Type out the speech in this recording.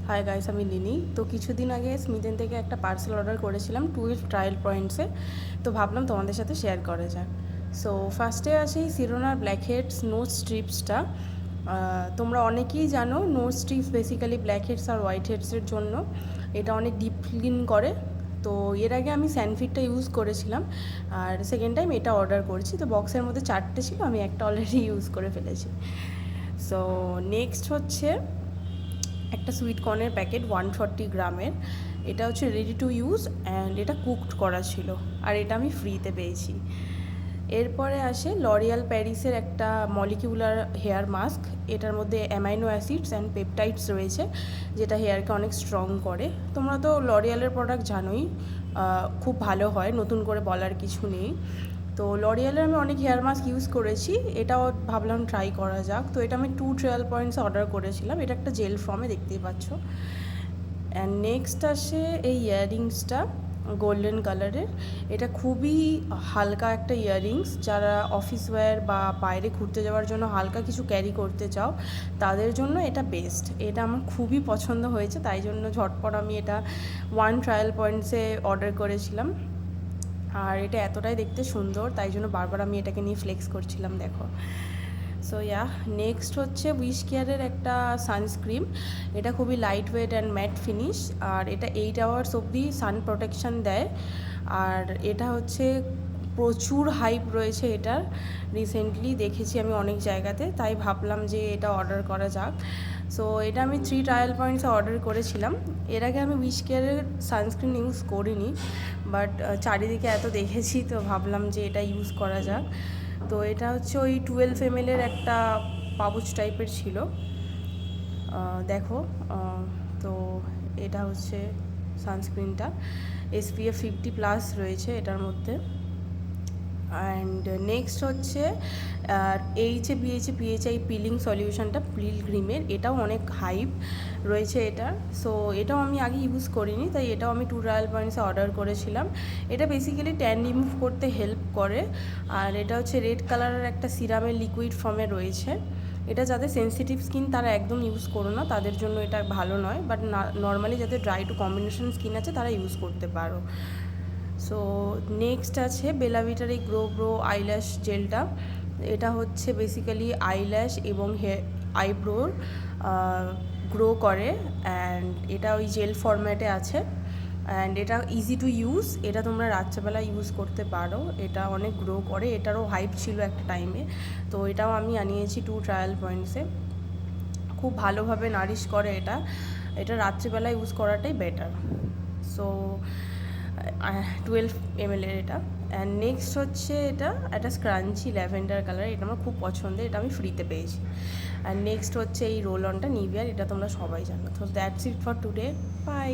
Hi guys, আমি Linyi. তো কিছুদিন আগে স্মিথেন থেকে একটা পার্সেল অর্ডার করেছিলাম 12 ট্রায়াল পয়েন্টসে। তো ভাবলাম তোমাদের সাথে শেয়ার করা যাক। সো ফার্স্টে আছে এই সিরোনার ব্ল্যাক হেডস নোজ স্ট্রিপসটা। তোমরা অনেকেই জানো nose strips basically black heads আর হোয়াইট হেডসের জন্য। এটা অনেক ডিপ ক্লিন করে। তো এর আগে আমি স্যানফিটটা ইউজ করেছিলাম, আর সেকেন্ড টাইম এটা অর্ডার করেছি। তো বক্সের মধ্যে 4টে ছিল, আমি একটা অলরেডি ইউজ করে ফেলেছি। সো নেক্সট হচ্ছে একটা সুইট কর্নের প্যাকেট 140 গ্রামের। এটা হচ্ছে রেডি টু ইউজ অ্যান্ড এটা কুকড করা ছিল, আর এটা আমি ফ্রিতে পেয়েছি। এরপরে আসে লরিয়াল প্যারিসের একটা মলিকিউলার হেয়ার মাস্ক। এটার মধ্যে অ্যামাইনো অ্যাসিডস অ্যান্ড পেপটাইডস রয়েছে, যেটা হেয়ারকে অনেক স্ট্রং করে। তোমরা তো লরিয়ালের প্রোডাক্ট জানোই, খুব ভালো হয়, নতুন করে বলার কিছু নেই। তো লরিয়ালের আমি অনেক হেয়ার মাস্ক ইউজ করেছি, এটাও ভাবলাম ট্রাই করা যাক। তো এটা আমি 2 ট্রায়াল পয়েন্টস অর্ডার করেছিলাম। এটা একটা জেল ফর্মে, দেখতেই পাচ্ছ। অ্যান্ড নেক্সট আসে এই ইয়াররিংসটা গোল্ডেন কালারের। এটা খুবই হালকা একটা ইয়াররিংস। যারা অফিস ওয়্যার বা বাইরে ঘুরতে যাওয়ার জন্য হালকা কিছু ক্যারি করতে চাও, তাদের জন্য এটা বেস্ট। এটা আমার খুবই পছন্দ হয়েছে, তাই জন্য ঝটপট আমি এটা 1 ট্রায়াল পয়েন্টসে অর্ডার করেছিলাম। আর এটা এতটাই দেখতে সুন্দর, তাই জন্য বারবার আমি এটাকে নিয়ে ফ্লেক্স করছিলাম, দেখো। সো নেক্সট হচ্ছে উইশ কেয়ারের একটা সানস্ক্রিন। এটা খুবই light weight and matte finish, আর এটা 8 আওয়ার্স অবধি সান প্রোটেকশান দেয়। আর এটা হচ্ছে প্রচুর হাইপ রয়েছে এটার, রিসেন্টলি দেখেছি আমি অনেক জায়গাতে, তাই ভাবলাম যে এটা অর্ডার করা যাক। সো এটা আমি 3 ট্রায়াল পয়েন্টসে অর্ডার করেছিলাম। এর আগে আমি উইশ কেয়ারের সানস্ক্রিন ইউজ করিনি, বাট চারিদিকে এত দেখেছি, তো ভাবলাম যে এটা ইউজ করা যাক। তো এটা হচ্ছে ওই 12 ml একটা পাউচ টাইপের ছিল, দেখো। তো এটা হচ্ছে সানস্ক্রিনটা, SPF 50+ রয়েছে এটার মধ্যে। অ্যান্ড নেক্সট হচ্ছে PHA পিলিং সলিউশনটা পিলগ্রিমের। এটাও অনেক হাইপ রয়েছে এটার। সো এটাও আমি আগে ইউজ করিনি, তাই এটাও আমি 2 ট্রায়াল পয়েন্টসে অর্ডার করেছিলাম। এটা বেসিক্যালি ট্যান রিমুভ করতে হেল্প করে। আর এটা হচ্ছে রেড কালারের একটা সিরামের লিকুইড ফর্মে রয়েছে। এটা যাদের সেন্সিটিভ স্কিন তারা একদম ইউজ করো না, তাদের জন্য এটা ভালো নয়। বাট নর্মালি যাদের ড্রাই টু কম্বিনেশন স্কিন আছে তারা ইউজ করতে পারো। সো নেক্সট আছে বেলাভিটার এই গ্রো আইল্যাশ জেলটা। এটা হচ্ছে বেসিক্যালি আইল্যাশ এবং আইব্রোর গ্রো করে, অ্যান্ড এটা ওই জেল ফরম্যাটে আছে। অ্যান্ড এটা ইজি টু ইউজ, এটা তোমরা রাত্রেবেলা ইউজ করতে পারো। এটা অনেক গ্রো করে, এটারও হাইপ ছিল একটা টাইমে। তো এটাও আমি আনিয়েছি 2 ট্রায়াল পয়েন্টসে। খুব ভালোভাবে নারিশ করে এটা। এটা রাত্রিবেলা ইউজ করাটাই বেটার। সো 12 ml এটা। অ্যান্ড নেক্সট হচ্ছে এটা একটা স্ক্রাঞ্চি ল্যাভেন্ডার কালার। এটা আমার খুব পছন্দের, এটা আমি ফ্রিতে পেয়েছি। অ্যান্ড নেক্সট হচ্ছে এই রোল অনটা নিভিয়ার, এটা তোমরা সবাই জানো। তো that's it for today, by.